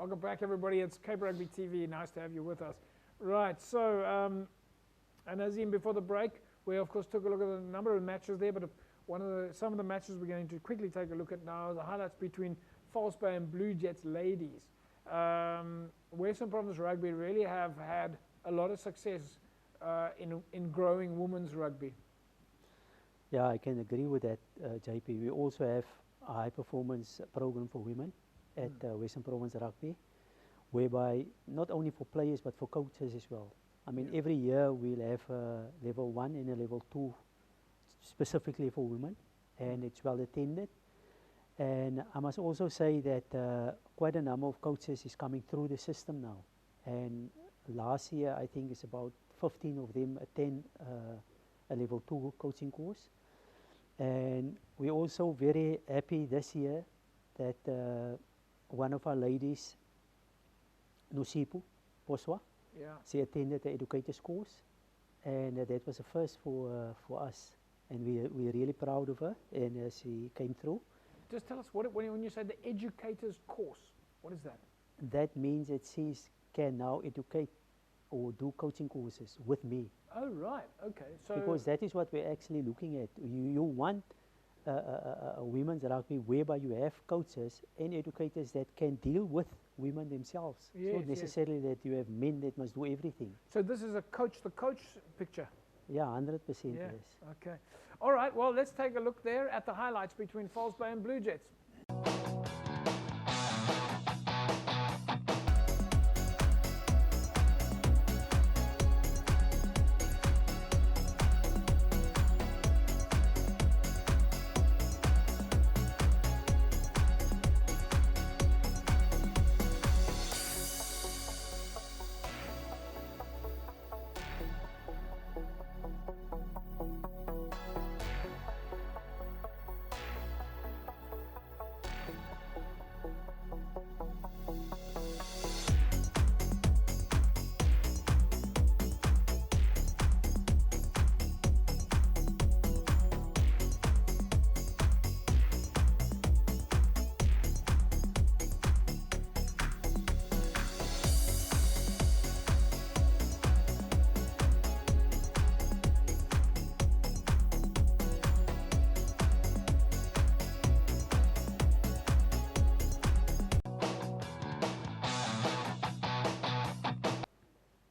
Welcome back, everybody. It's Cape Rugby TV. Nice to have you with us. Right, so, and Azim, before the break, we of course took a look at a number of matches there, but some of the matches we're going to quickly take a look at now are the highlights between False Bay and Blue Jets ladies. Western Province Rugby really have had a lot of success in growing women's rugby. Yeah, I can agree with that, JP. We also have a high performance program for women at Western Province Rugby, whereby not only for players but for coaches as well. I mean, every year we'll have a level 1 and a level 2 specifically for women, and it's well attended. And I must also say that quite a number of coaches is coming through the system now. And last year, I think it's about 15 of them attend a level 2 coaching course. And we're also very happy this year that one of our ladies, Nosipu Poswa, she attended the educators course, and that was a first for us. And we're really proud of her, and she came through. Just tell us, when you say the educators course, what is that? That means that she can now educate or do coaching courses with me. Oh, right, okay. So because that is what we're actually looking at. You want a women's rugby whereby you have coaches and educators that can deal with women themselves. Yes, not necessarily that you have men that must do everything. So this is the coach picture? Yeah, 100% yes. Yes. Okay. All right, well, let's take a look there at the highlights between False Bay and Blue Jets.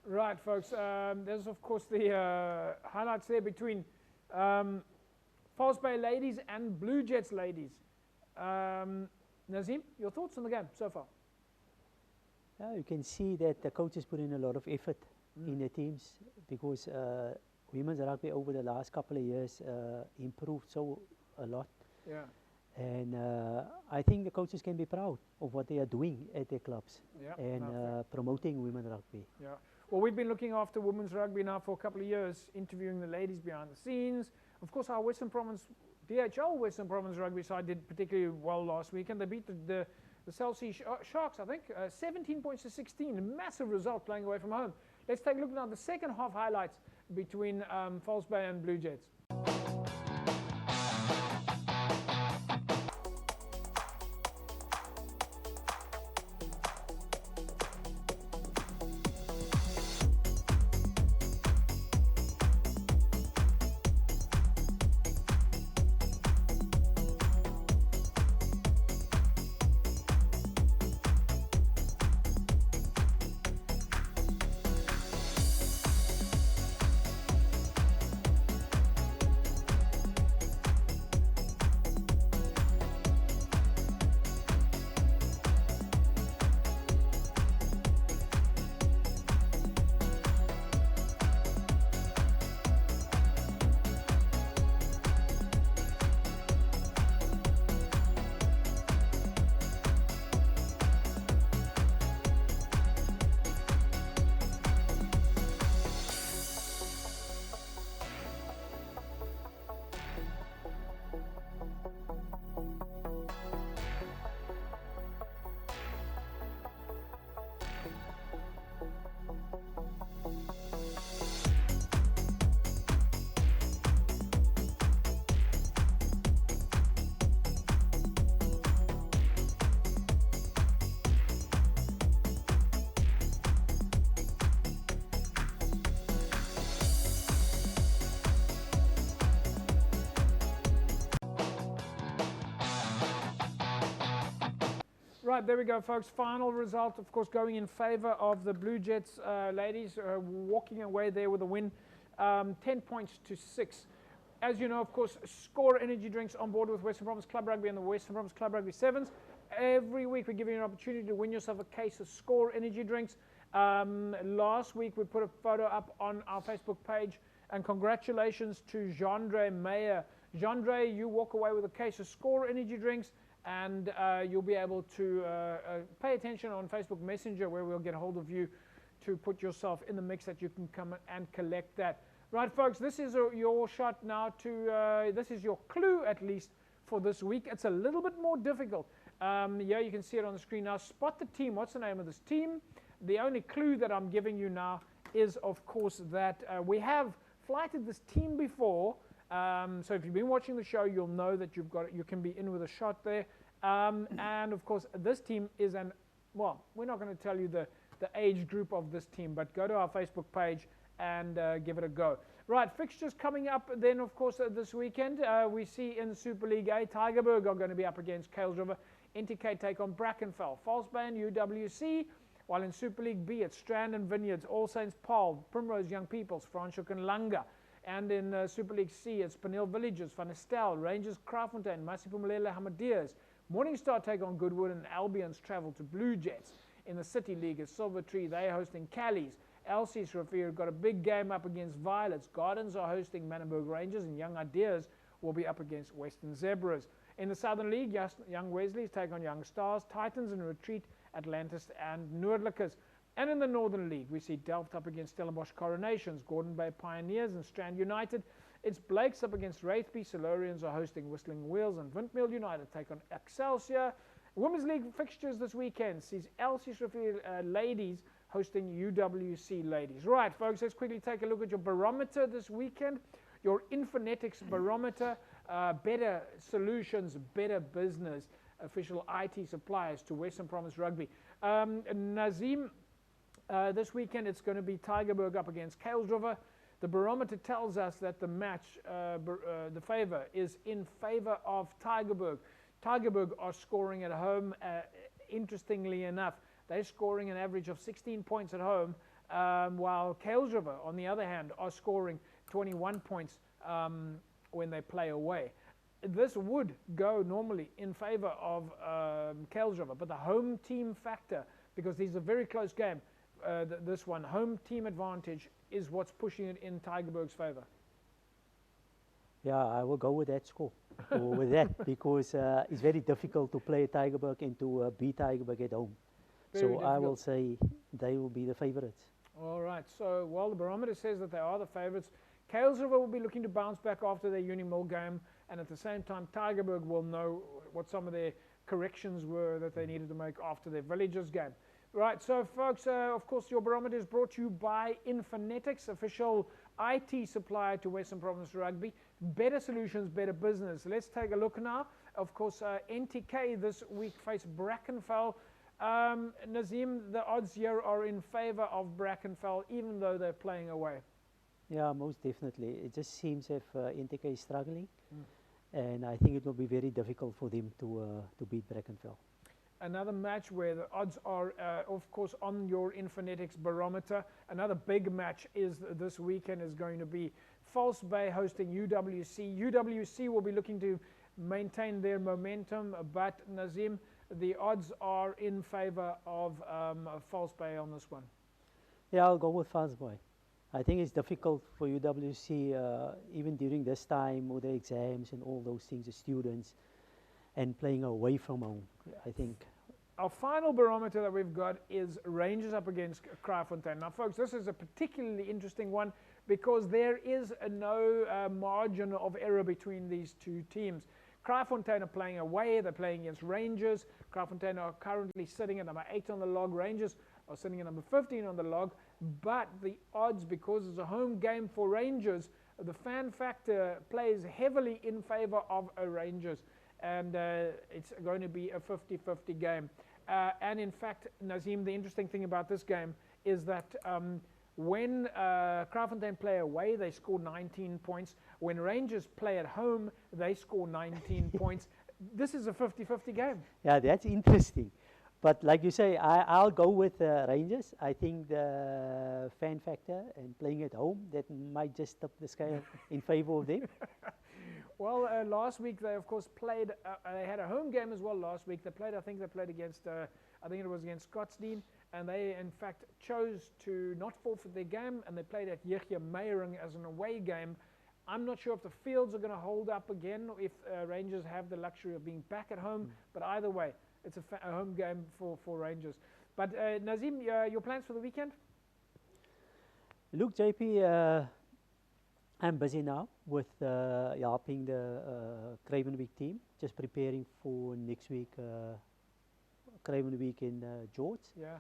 Right, folks, there's of course the highlights there between False Bay ladies and Blue Jets ladies. Nazim, your thoughts on the game so far? You can see that the coaches put in a lot of effort in the teams, because women's rugby over the last couple of years improved so a lot. Yeah. And I think the coaches can be proud of what they are doing at their clubs and promoting women's rugby. Yeah. Well, we've been looking after women's rugby now for a couple of years, interviewing the ladies behind the scenes. Of course, our Western Province, DHL Western Province rugby side did particularly well last weekend. They beat the South Sea Sharks, I think, 17 points to 16. A massive result playing away from home. Let's take a look now at the second half highlights between False Bay and Blue Jets. Right, there we go, folks. Final result, of course, going in favour of the Blue Jets ladies, walking away there with a win, 10 points to 6. As you know, of course, Score energy drinks on board with Western Province Club Rugby and the Western Province Club Rugby Sevens. Every week we give you an opportunity to win yourself a case of Score energy drinks. Last week we put a photo up on our Facebook page, and congratulations to Jandre Meyer. Jandre, you walk away with a case of Score energy drinks, and you'll be able to pay attention on Facebook Messenger, where we'll get a hold of you to put yourself in the mix that you can come and collect that. Right, folks, this is your shot now to, this is your clue at least for this week. It's a little bit more difficult. Yeah, you can see it on the screen now. Spot the team. What's the name of this team? The only clue that I'm giving you now is, of course, that we have flighted this team before. So if you've been watching the show, you'll know that you can be in with a shot there. And of course, this team is well, we're not going to tell you the age group of this team, but go to our Facebook page and give it a go. Right, fixtures coming up then, of course, this weekend. We see in Super League A, Tygerberg are going to be up against Kales River. NTK take on Brackenfell. False Bay and UWC. While in Super League B, it's Strand and Vineyards, All Saints Paul, Primrose Young Peoples, Franschhoek and Langa. And in Super League C, it's Paneel Villages, Van Estel, Rangers, Kraaifontein, Masipumalele, Hamadeers. Morningstar take on Goodwood, and Albion's travel to Blue Jets. In the City League, it's Silver Tree, they're hosting Callies. Elsie's Rafir got a big game up against Violets. Gardens are hosting Manenberg Rangers, and Young Ideas will be up against Western Zebras. In the Southern League, Young Wesley's take on Young Stars, Titans in Retreat, Atlantis and Noordlikkers. And in the Northern League, we see Delft up against Stellenbosch Coronations, Gordon Bay Pioneers and Strand United. It's Blake's up against Wraithby, Silurians are hosting Whistling Wheels, and Windmill United take on Excelsior. Women's League fixtures this weekend sees Elsie's ladies hosting UWC ladies. Right, folks, let's quickly take a look at your barometer this weekend. Your Infinetics barometer, better solutions, better business, official IT suppliers to Western Province Rugby. Nazim, this weekend it's going to be Tygerberg up against Kales River. The barometer tells us that the match, the favour is in favour of Tygerberg. Tygerberg are scoring at home. Interestingly enough, they're scoring an average of 16 points at home, while Kales River, on the other hand, are scoring 21 points when they play away. This would go normally in favour of Kales River, but the home team factor, because these are a very close game, this one, home team advantage, is what's pushing it in Tygerberg's favour. Yeah, I will go with that score, or with that, because it's very difficult to play Tygerberg and to beat Tygerberg at home. Very so difficult. I will say they will be the favourites. All right, so while the barometer says that they are the favourites, Kales River will be looking to bounce back after their Unimill game, and at the same time Tygerberg will know what some of their corrections were that they needed to make after their Villagers game. Right, so folks, of course your barometer is brought to you by Infinetics, official IT supplier to Western Province Rugby. Better solutions, better business. Let's take a look now. Of course, NTK this week face Brackenfell. Nazim, the odds here are in favour of Brackenfell, even though they're playing away. Yeah, most definitely. It just seems if NTK is struggling, and I think it will be very difficult for them to beat Brackenfell. Another match where the odds are, of course, on your Infinetics barometer. Another big match is this weekend is going to be False Bay hosting UWC. UWC will be looking to maintain their momentum, but Nazim, the odds are in favour of False Bay on this one. Yeah, I'll go with False Bay. I think it's difficult for UWC, even during this time with the exams and all those things, the students, and playing away from home, I think. Our final barometer that we've got is Rangers up against Kraaifontein. Now, folks, this is a particularly interesting one because there is no margin of error between these two teams. Kraaifontein are playing away, they're playing against Rangers. Kraaifontein are currently sitting at number 8 on the log. Rangers are sitting at number 15 on the log. But the odds, because it's a home game for Rangers, the fan factor plays heavily in favour of Rangers. And it's going to be a 50-50 game. And in fact, Nazim, the interesting thing about this game is that when Kraaifontein play away, they score 19 points. When Rangers play at home, they score 19 points. This is a 50-50 game. Yeah, that's interesting. But like you say, I'll go with Rangers. I think the fan factor and playing at home, that might just tip the scale in favour of them. Well, last week they of course played. They had a home game as well last week. They played. I think they played against. I think it was against Scottsdene, and they in fact chose to not forfeit their game, and they played at Yechia Meyering as an away game. I'm not sure if the fields are going to hold up again, or if Rangers have the luxury of being back at home. But either way, it's a home game for Rangers. But Nazim, your plans for the weekend? Look, JP, I'm busy now with helping the Craven Week team, just preparing for next week, Craven Week in George. Yeah.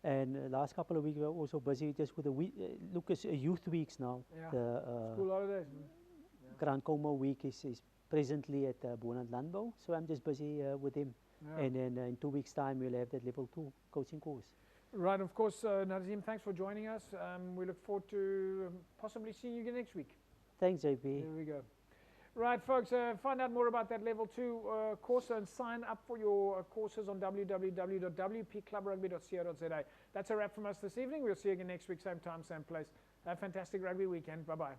And last couple of weeks we were also busy just with the week. Look, it's youth weeks now. Yeah. The School holidays. Grand Como week is presently at Bonant Landbouw, so I'm just busy with him. Yeah. And then in 2 weeks' time we'll have that level 2 coaching course. Right, of course, Nazim, thanks for joining us. We look forward to possibly seeing you again next week. Thanks, JP. There we go. Right, folks, find out more about that Level 2 course and sign up for your courses on www.wpclubrugby.co.za. That's a wrap from us this evening. We'll see you again next week, same time, same place. Have a fantastic rugby weekend. Bye-bye.